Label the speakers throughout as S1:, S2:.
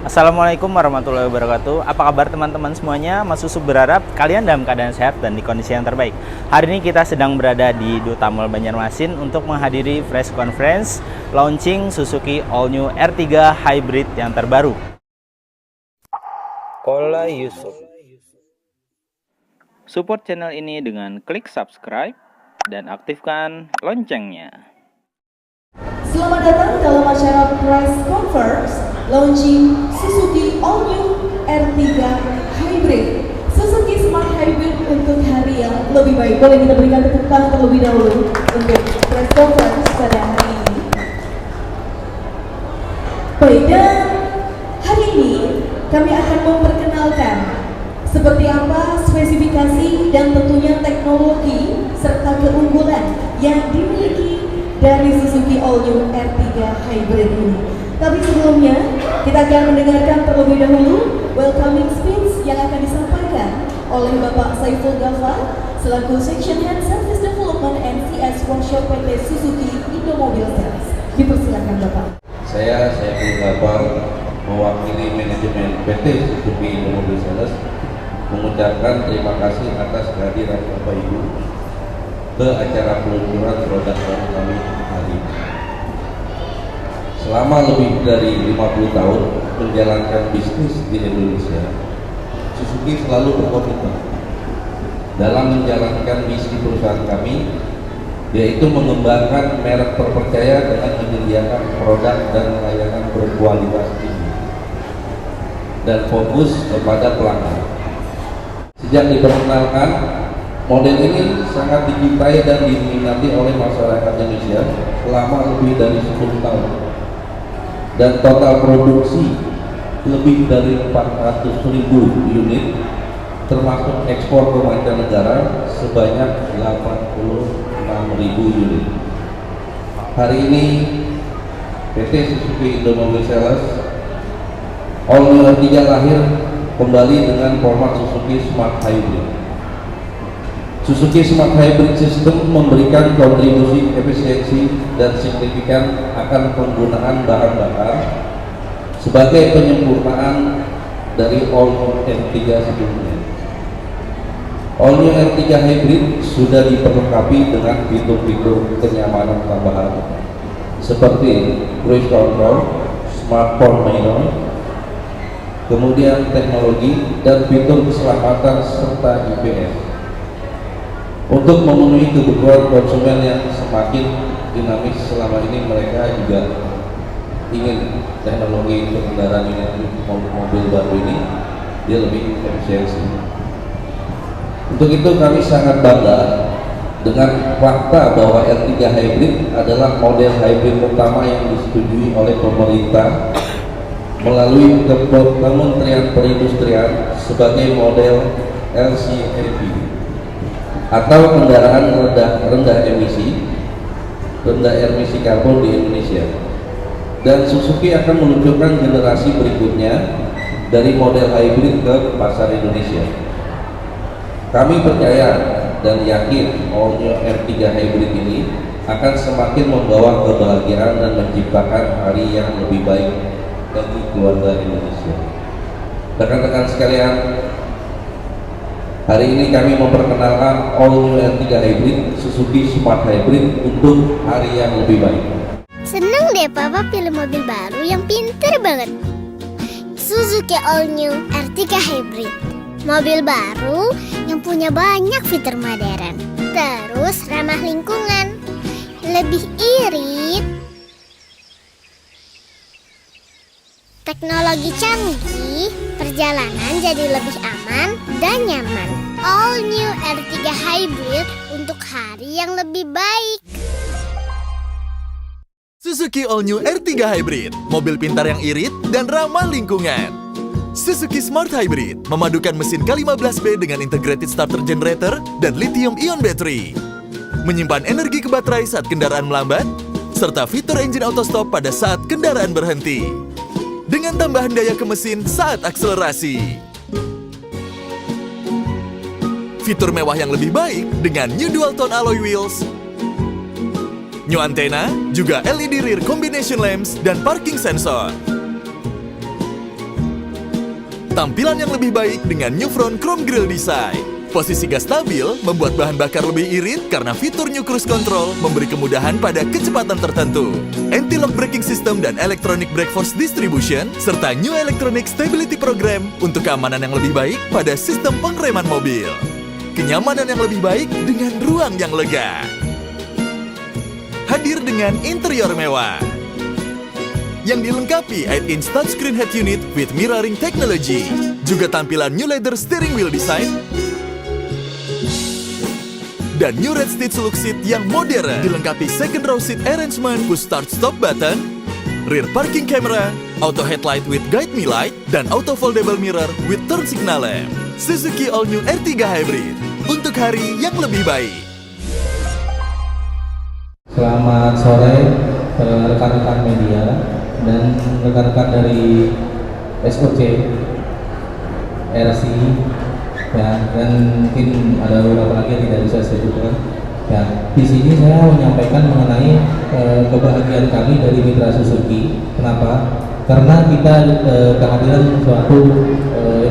S1: Assalamualaikum warahmatullahi wabarakatuh. Apa kabar teman-teman semuanya? Mas Susuk berharap kalian dalam keadaan sehat dan di kondisi yang terbaik. Hari ini kita sedang berada di Duta Mall Banjarmasin untuk menghadiri press conference launching Suzuki All New R3 Hybrid yang terbaru. Kola Yusuf. Support channel ini dengan klik subscribe dan aktifkan loncengnya.
S2: Selamat datang dalam acara press conference launching Suzuki All New R3 Hybrid, Suzuki Smart Hybrid untuk hari yang lebih baik. Boleh kita berikan tepuk tangan terlebih dahulu untuk press conference pada hari ini. Baik, dan hari ini kami akan memperkenalkan seperti apa spesifikasi dan tentunya teknologi serta keunggulan yang dimiliki dari Suzuki All New R3 Hybrid ini. Tapi sebelumnya, kita akan mendengarkan terlebih dahulu welcoming speech yang akan disampaikan oleh Bapak Saiful Ghaffar selaku Section Head Service Development and CS Workshop PT Suzuki Indomobil Sales. Dipersilakan Bapak.
S3: Saya Saiful Ghaffar mewakili manajemen PT Suzuki Indomobil Sales mengucapkan terima kasih atas kehadiran Bapak Ibu ke acara peluncuran produk baru kami hari ini. Selama lebih dari 50 tahun menjalankan bisnis di Indonesia, Suzuki selalu berkomitmen dalam menjalankan misi perusahaan kami, yaitu mengembangkan merek terpercaya dengan menyediakan produk dan layanan berkualitas tinggi dan fokus kepada pelanggan. Sejak diperkenalkan, model ini sangat dicintai dan diminati oleh masyarakat Indonesia selama lebih dari 10 tahun. Dan total produksi lebih dari 400.000 unit, termasuk ekspor ke mancanegara sebanyak 86.000 unit. Hari ini PT Suzuki Indomobil Sales All New R3 lahir kembali dengan format Suzuki Smart Hybrid. Suzuki Smart Hybrid System memberikan kontribusi efisiensi dan signifikan akan penggunaan bahan bakar sebagai penyempurnaan dari All New R3 sebelumnya. All New R3 Hybrid sudah diperlengkapi dengan fitur-fitur kenyamanan tambahan seperti cruise control, smartphone menu, kemudian teknologi dan fitur keselamatan serta IPS. Untuk memenuhi kebutuhan konsumen yang semakin dinamis selama ini, mereka juga ingin teknologi untuk kendaraan ini, mobil baru ini dia lebih efisiensi. Untuk itu kami sangat bangga dengan fakta bahwa R3 Hybrid adalah model hybrid pertama yang disetujui oleh pemerintah melalui Kementerian Perindustrian sebagai model LCAP atau kendaraan rendah emisi karbon di Indonesia. Dan Suzuki akan meluncurkan generasi berikutnya dari model hybrid ke pasar Indonesia. Kami percaya dan yakin All New R3 Hybrid ini akan semakin membawa kebahagiaan dan menciptakan hari yang lebih baik bagi keluarga Indonesia. Rekan-rekan sekalian, hari ini kami memperkenalkan All New R3 Hybrid, Suzuki Smart Hybrid untuk hari yang lebih baik.
S4: Seneng deh Papa pilih mobil baru yang pinter banget. Suzuki All New R3 Hybrid, mobil baru yang punya banyak fitur modern, terus ramah lingkungan, lebih irit, teknologi canggih, perjalanan jadi lebih aman dan nyaman. All New R3 Hybrid untuk hari yang lebih baik.
S5: Suzuki All New R3 Hybrid, mobil pintar yang irit dan ramah lingkungan. Suzuki Smart Hybrid memadukan mesin K15B dengan integrated starter generator dan lithium-ion battery. Menyimpan energi ke baterai saat kendaraan melambat, serta fitur engine auto stop pada saat kendaraan berhenti. Dengan tambahan daya ke mesin saat akselerasi. Fitur mewah yang lebih baik dengan new dual tone alloy wheels, new antena, juga LED rear combination lamps dan parking sensor. Tampilan yang lebih baik dengan new front chrome grille design. Posisi gas stabil membuat bahan bakar lebih irit karena fitur New Cruise Control memberi kemudahan pada kecepatan tertentu. Anti-lock braking system dan electronic brake force distribution, serta New Electronic Stability Program untuk keamanan yang lebih baik pada sistem pengereman mobil. Kenyamanan yang lebih baik dengan ruang yang lega. Hadir dengan interior mewah yang dilengkapi 8-inch touchscreen head unit with mirroring technology. Juga tampilan new leather steering wheel design dan new red stitch look seat yang modern, dilengkapi second row seat arrangement, push start stop button, rear parking camera, auto headlight with guide me light, dan auto foldable mirror with turn signal lamp. Suzuki All New R3 Hybrid untuk hari yang lebih baik.
S6: Selamat sore rekan-rekan media dan rekan-rekan dari SOC, RC, ya, dan mungkin ada beberapa lagi yang tidak bisa saya sebutkan. Ya, di sini saya menyampaikan mengenai kebahagiaan kami dari Mitra Suzuki. Kenapa? Karena kita kehadiran suatu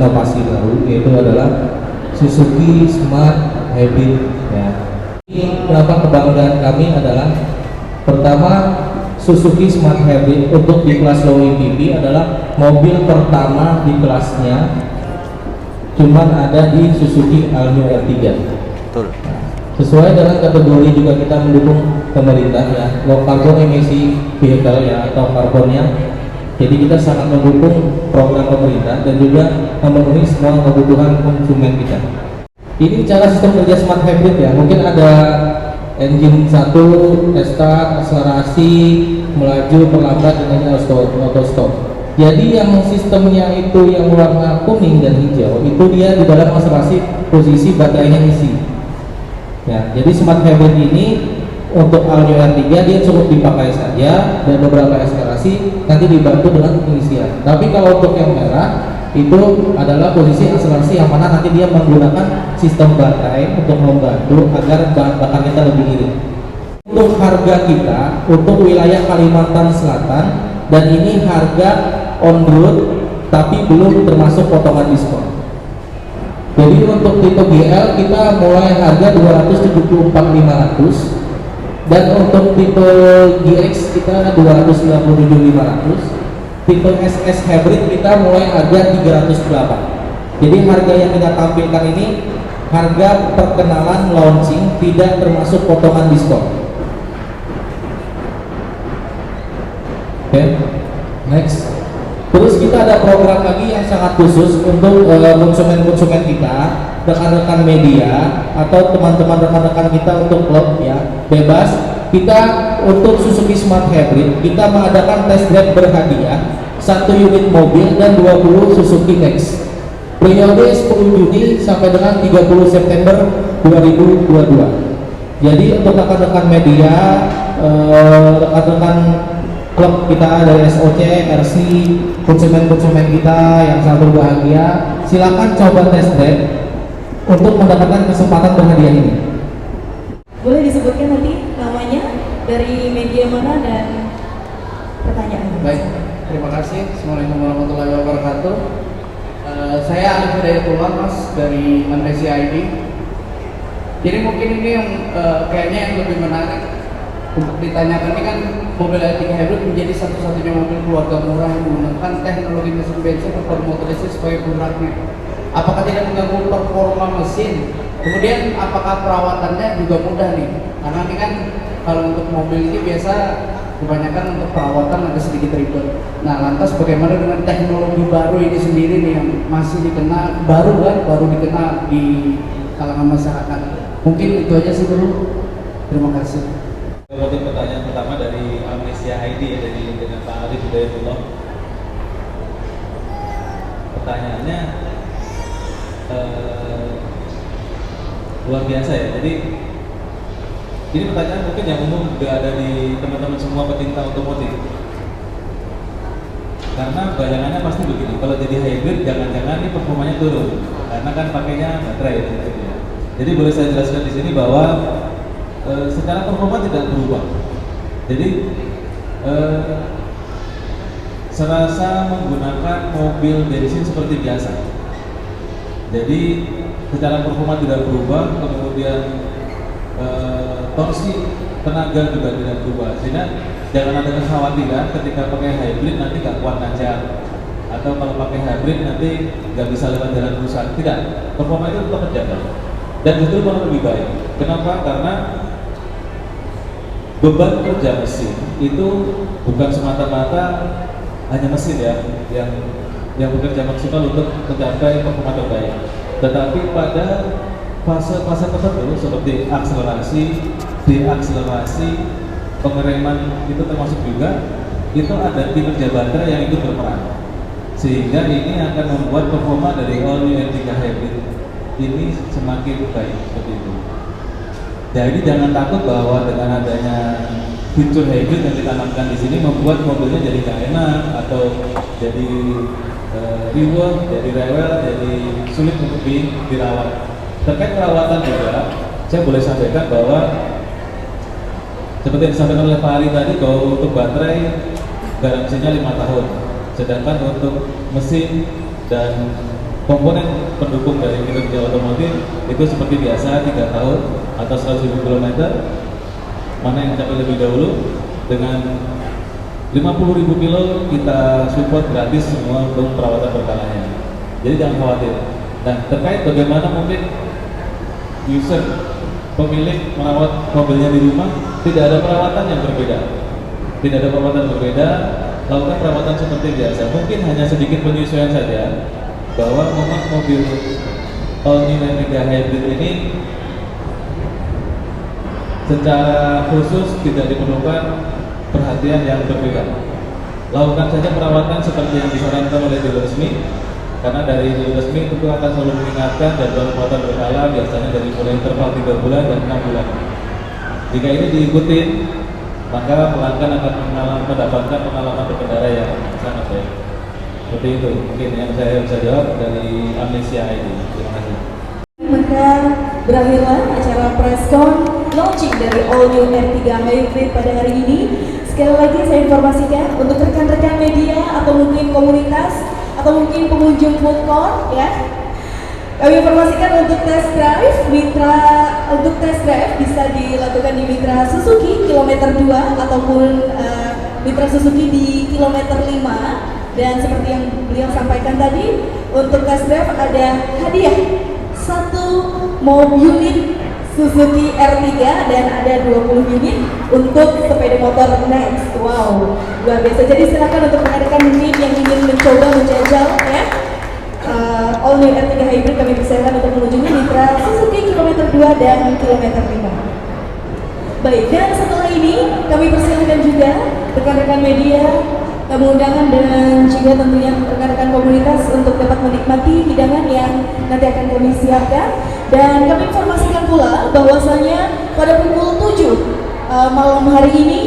S6: inovasi baru, yaitu adalah Suzuki Smart Hybrid. Ya. Ini kenapa kebanggaan kami adalah pertama, Suzuki Smart Hybrid untuk di kelas low MPV adalah mobil pertama di kelasnya. Cuman ada di Suzuki All New R3.
S1: Betul.
S6: Sesuai dengan kategori juga kita mendukung pemerintah ya, low carbon emisi vehicle ya, atau karbonnya. Jadi kita sangat mendukung program pemerintah dan juga memenuhi semua kebutuhan konsumen kita. Ini cara sistem kerja Smart Hybrid ya, mungkin ada engine 1, restart, akselerasi, melaju, perlambat, dengan auto stop. Jadi yang sistemnya itu yang warna kuning dan hijau itu dia di dalam akselerasi posisi baterainya isi. Ya, jadi Smart Hybrid ini untuk All New R3 dia cukup dipakai saja dan beberapa akselerasi nanti dibantu dengan pengisian. Tapi kalau untuk yang merah itu adalah posisi akselerasi yang mana nanti dia menggunakan sistem baterai untuk membantu agar bahan bakar kita lebih irit. Untuk harga kita untuk wilayah Kalimantan Selatan, dan ini harga on road tapi belum termasuk potongan diskon. Jadi untuk tipe GL kita mulai harga 274.500 dan untuk tipe GX kita 297.500. Tipe SS Hybrid kita mulai harga 308. Jadi harga yang kita tampilkan ini harga perkenalan launching, tidak termasuk potongan diskon. Oke, next. Terus kita ada program lagi yang sangat khusus untuk konsumen-konsumen kita, rekan-rekan media atau teman-teman rekan-rekan kita untuk klub ya, bebas. Kita untuk Suzuki Smart Hybrid kita mengadakan test drive berhadiah 1 unit mobil dan 20 Suzuki Next. Periode 10 Juni sampai dengan 30 September 2022. Jadi untuk rekan-rekan media, rekan-rekan klub kita dari SOC, RC, konsumen-konsumen kita yang sangat berbahagia, silakan coba test drive untuk mendapatkan kesempatan berhadiah ini.
S2: Boleh disebutkan nanti namanya, dari media mana, dan pertanyaan.
S7: Baik, terima kasih. Assalamualaikum warahmatullahi wabarakatuh. Saya Alif Hidayatullah, Mas, dari Mandesi ID. Jadi mungkin ini yang kayaknya yang lebih menarik untuk ditanyakan, ini kan mobil R3 Hybrid menjadi satu-satunya mobil keluarga murah yang menggunakan teknologi mesin bensin atau motor listrik sebagai penggeraknya. Apakah tidak mengganggu performa mesin? Kemudian apakah perawatannya juga mudah nih? Karena ini kan kalau untuk mobil ini biasa kebanyakan untuk perawatan agak sedikit ribet. Nah, lantas bagaimana dengan teknologi baru ini sendiri nih yang masih dikenal baru dikenal di kalangan masyarakat? Mungkin itu aja sih dulu. Terima kasih.
S3: Untuk pertanyaan pertama dari Amnesia ID ya, dengan Pak Alif Hidayatullah. Pertanyaannya luar biasa ya. Jadi ini pertanyaan mungkin yang umum juga ada di teman-teman semua pecinta otomotif. Karena bayangannya pasti begini, kalau jadi hybrid jangan-jangan ini performanya turun, karena kan pakainya baterai gitu ya. Jadi boleh saya jelaskan di sini bahwa secara performa tidak berubah. Jadi
S6: serasa menggunakan mobil bensin seperti biasa. Jadi secara performa tidak berubah, kemudian torsi tenaga juga tidak berubah. Sehingga jangan ada kekhawatiran ketika pakai hybrid nanti nggak kuat nanjak, atau kalau pakai hybrid nanti nggak bisa lewat jalan rusak. Tidak, performa itu tetap terjaga dan justru malah lebih baik. Kenapa? Karena beban kerja mesin itu bukan semata-mata hanya mesin ya yang bekerja maksimal untuk mencapai performa terbaik, tetapi pada fase-fase tertentu seperti akselerasi, deakselerasi, pengereman itu termasuk juga, itu ada kinerja baterai yang ikut berperan, sehingga ini akan membuat performa dari all new R3 Hybrid ini semakin baik seperti itu. Jadi jangan takut bahwa dengan adanya fitur hybrid yang ditanamkan di sini membuat mobilnya jadi gak enak atau jadi rewel, jadi rewel, jadi sulit untuk dirawat. Terkait perawatan juga, saya boleh sampaikan bahwa seperti yang disampaikan oleh Pak Ari tadi, bahwa untuk baterai garansinya 5 tahun, sedangkan untuk mesin dan komponen pendukung dari kinerja otomotif itu seperti biasa 3 tahun atau 100.000 km. Mana yang capai lebih dahulu, dengan 50.000 kilo kita support gratis semua untuk perawatan berkalanya. Jadi jangan khawatir. Nah, terkait bagaimana mungkin user pemilik merawat mobilnya di rumah, tidak ada perawatan yang berbeda. Tidak ada perawatan berbeda, lakukan perawatan seperti biasa. Mungkin hanya sedikit penyesuaian saja, bahwa memang mobil all new R3 Hybrid ini secara khusus tidak diperlukan perhatian yang berbeda. Lakukan saja perawatan seperti yang disarankan oleh dealer resmi, karena dari dealer resmi itu akan selalu mengingatkan jadwal perawatan berkala, biasanya dari mulai interval 3 bulan dan 6 bulan. Jika ini diikuti, maka pelanggan akan mendapatkan pengalaman berkendara yang sangat baik. Seperti itu mungkin yang saya bisa jawab dari Amnesia ID. Terima kasih.
S2: Maka berakhirlah acara preskon launching dari all new R3 Hybrid pada hari ini. Sekali lagi saya informasikan untuk rekan-rekan media atau mungkin komunitas atau mungkin pengunjung food court ya. Kami informasikan untuk test drive bisa dilakukan di Mitra Suzuki kilometer 2 ataupun Mitra Suzuki di kilometer 5. Dan seperti yang beliau sampaikan tadi, untuk test drive ada hadiah 1 unit Suzuki R3 dan ada 20 unit untuk sepeda motor Next. Wow, luar biasa. Jadi silakan untuk rekan-rekan mungkin yang ingin mencoba menjajal ya all new R3 Hybrid, kami persilakan untuk mengunjungi Mitra Suzuki kilometer 2 dan kilometer 5. Baik, dan setelah ini kami persilakan juga rekan-rekan media, tamu undangan dan juga tentunya rekan-rekan komunitas untuk dapat menikmati hidangan yang nanti akan kami siapkan. Dan kami informasikan pula bahwasanya pada pukul 7 malam hari ini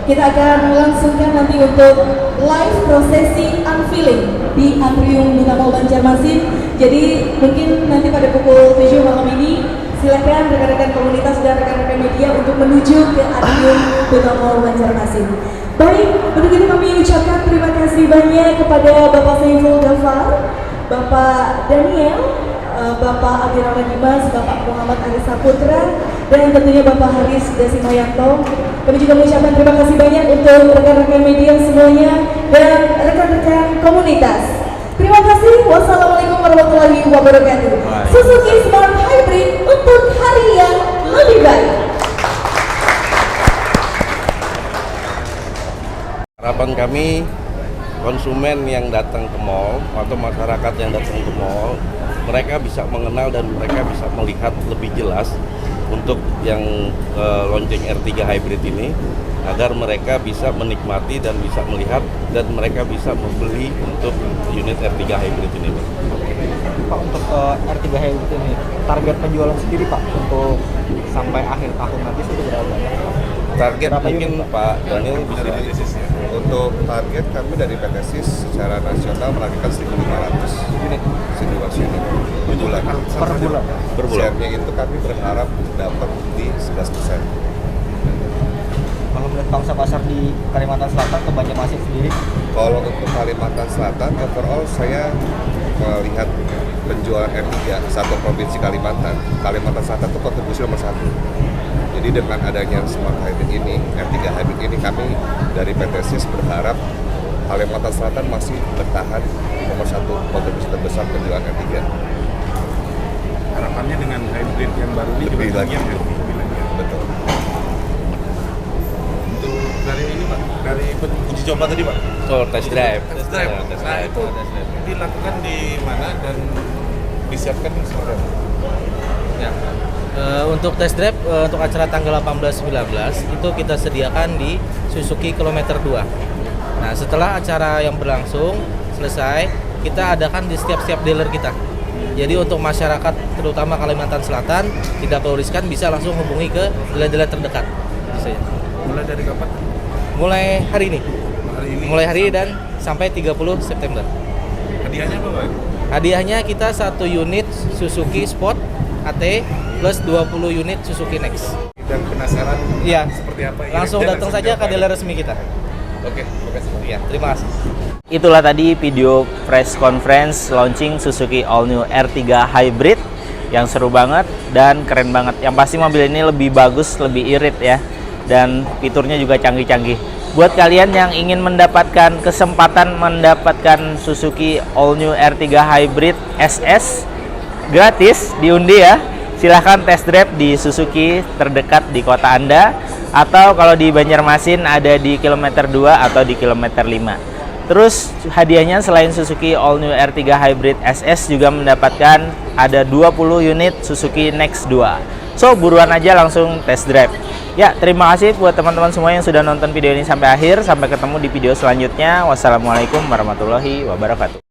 S2: kita akan melangsungkan nanti untuk live prosesi unveiling di Atrium Duta Mall Banjarmasin. Jadi mungkin nanti pada pukul 7 malam ini silakan rekan-rekan komunitas dan rekan-rekan media untuk menuju ke Atrium Duta Mall Banjarmasin. Baik, untuk itu kami ucapkan terima kasih banyak kepada Bapak Saiful Ghafar, Bapak Daniel, Bapak Abirama Dimas, Bapak Muhammad Aris Saputra, dan tentunya Bapak Haris Dasimayanto. Kami juga mengucapkan terima kasih banyak untuk rekan-rekan media semuanya dan rekan-rekan komunitas. Terima kasih. Wassalamualaikum warahmatullahi wabarakatuh. Suzuki Smart Hybrid untuk hari yang lebih baik.
S3: Harapan kami, konsumen yang datang ke mall atau masyarakat yang datang ke mall, mereka bisa mengenal dan mereka bisa melihat lebih jelas untuk yang launching R3 Hybrid ini, agar mereka bisa menikmati dan bisa melihat dan mereka bisa membeli untuk unit R3 Hybrid ini.
S8: Pak, untuk R3 Hybrid ini target penjualan sendiri Pak untuk sampai akhir tahun nanti sudah berapa banyak?
S3: Target mungkin Pak Daniel bisa.
S9: Untuk target kami dari PT SIS secara nasional menargetkan 1.500 unit per bulan.
S3: Per bulan.
S9: Share-nya itu kami berharap dapat di 11%.
S8: Kalau melihat pangsa pasar di Kalimantan Selatan atau Banjarmasin sendiri?
S9: Kalau untuk Kalimantan Selatan, overall saya melihat penjualan R3 satu provinsi Kalimantan Selatan itu kontribusi nomor 1. Jadi dengan adanya Smart Hybrid ini, R3 Hybrid ini, kami dari PT SIS berharap Kalimantan Selatan masih bertahan nomor 1 kontribusi terbesar penjualan R3.
S10: Harapannya dengan hybrid yang baru ini
S9: Lebih
S10: juga
S9: lagi. Betul.
S10: untuk dari ini Pak, dari uji coba tadi Pak.
S1: Test drive.
S10: Test drive. Nah itu dilakukan di mana dan disiapkan seperti apa?
S6: Ya. Untuk test drive untuk acara tanggal 18-19 itu kita sediakan di Suzuki Kilometer 2. Nah, setelah acara yang berlangsung selesai, kita adakan di setiap dealer kita. Jadi untuk masyarakat terutama Kalimantan Selatan tidak perlu riskan, bisa langsung hubungi ke dealer-dealer terdekat. Bisa ya.
S10: Mulai dari kapan?
S6: Mulai hari ini.
S10: Hari ini.
S6: Mulai hari ini dan sampai 30 September.
S10: Hadiahnya apa Pak?
S6: Hadiahnya kita 1 unit Suzuki Sport AT plus 20 unit Suzuki Next.
S10: Dan penasaran
S6: Iya.
S10: seperti apa?
S6: Langsung
S10: iritnya,
S6: datang
S10: langsung
S6: saja ke
S10: jawab.
S6: dealer resmi kita.
S10: Oke, makasih.
S6: Iya, terima kasih.
S1: Itulah tadi video press conference launching Suzuki All New R3 Hybrid yang seru banget dan keren banget. Yang pasti mobil ini lebih bagus, lebih irit ya, dan fiturnya juga canggih-canggih. Buat kalian yang ingin mendapatkan kesempatan mendapatkan Suzuki All New R3 Hybrid SS gratis diundi ya, silahkan test drive di Suzuki terdekat di kota Anda, atau kalau di Banjarmasin ada di kilometer 2 atau di kilometer 5. Terus hadiahnya selain Suzuki All New R3 Hybrid SS juga mendapatkan ada 20 unit Suzuki Next 2. So buruan aja langsung test drive. Ya, terima kasih buat teman-teman semua yang sudah nonton video ini sampai akhir. Sampai ketemu di video selanjutnya. Wassalamualaikum warahmatullahi wabarakatuh.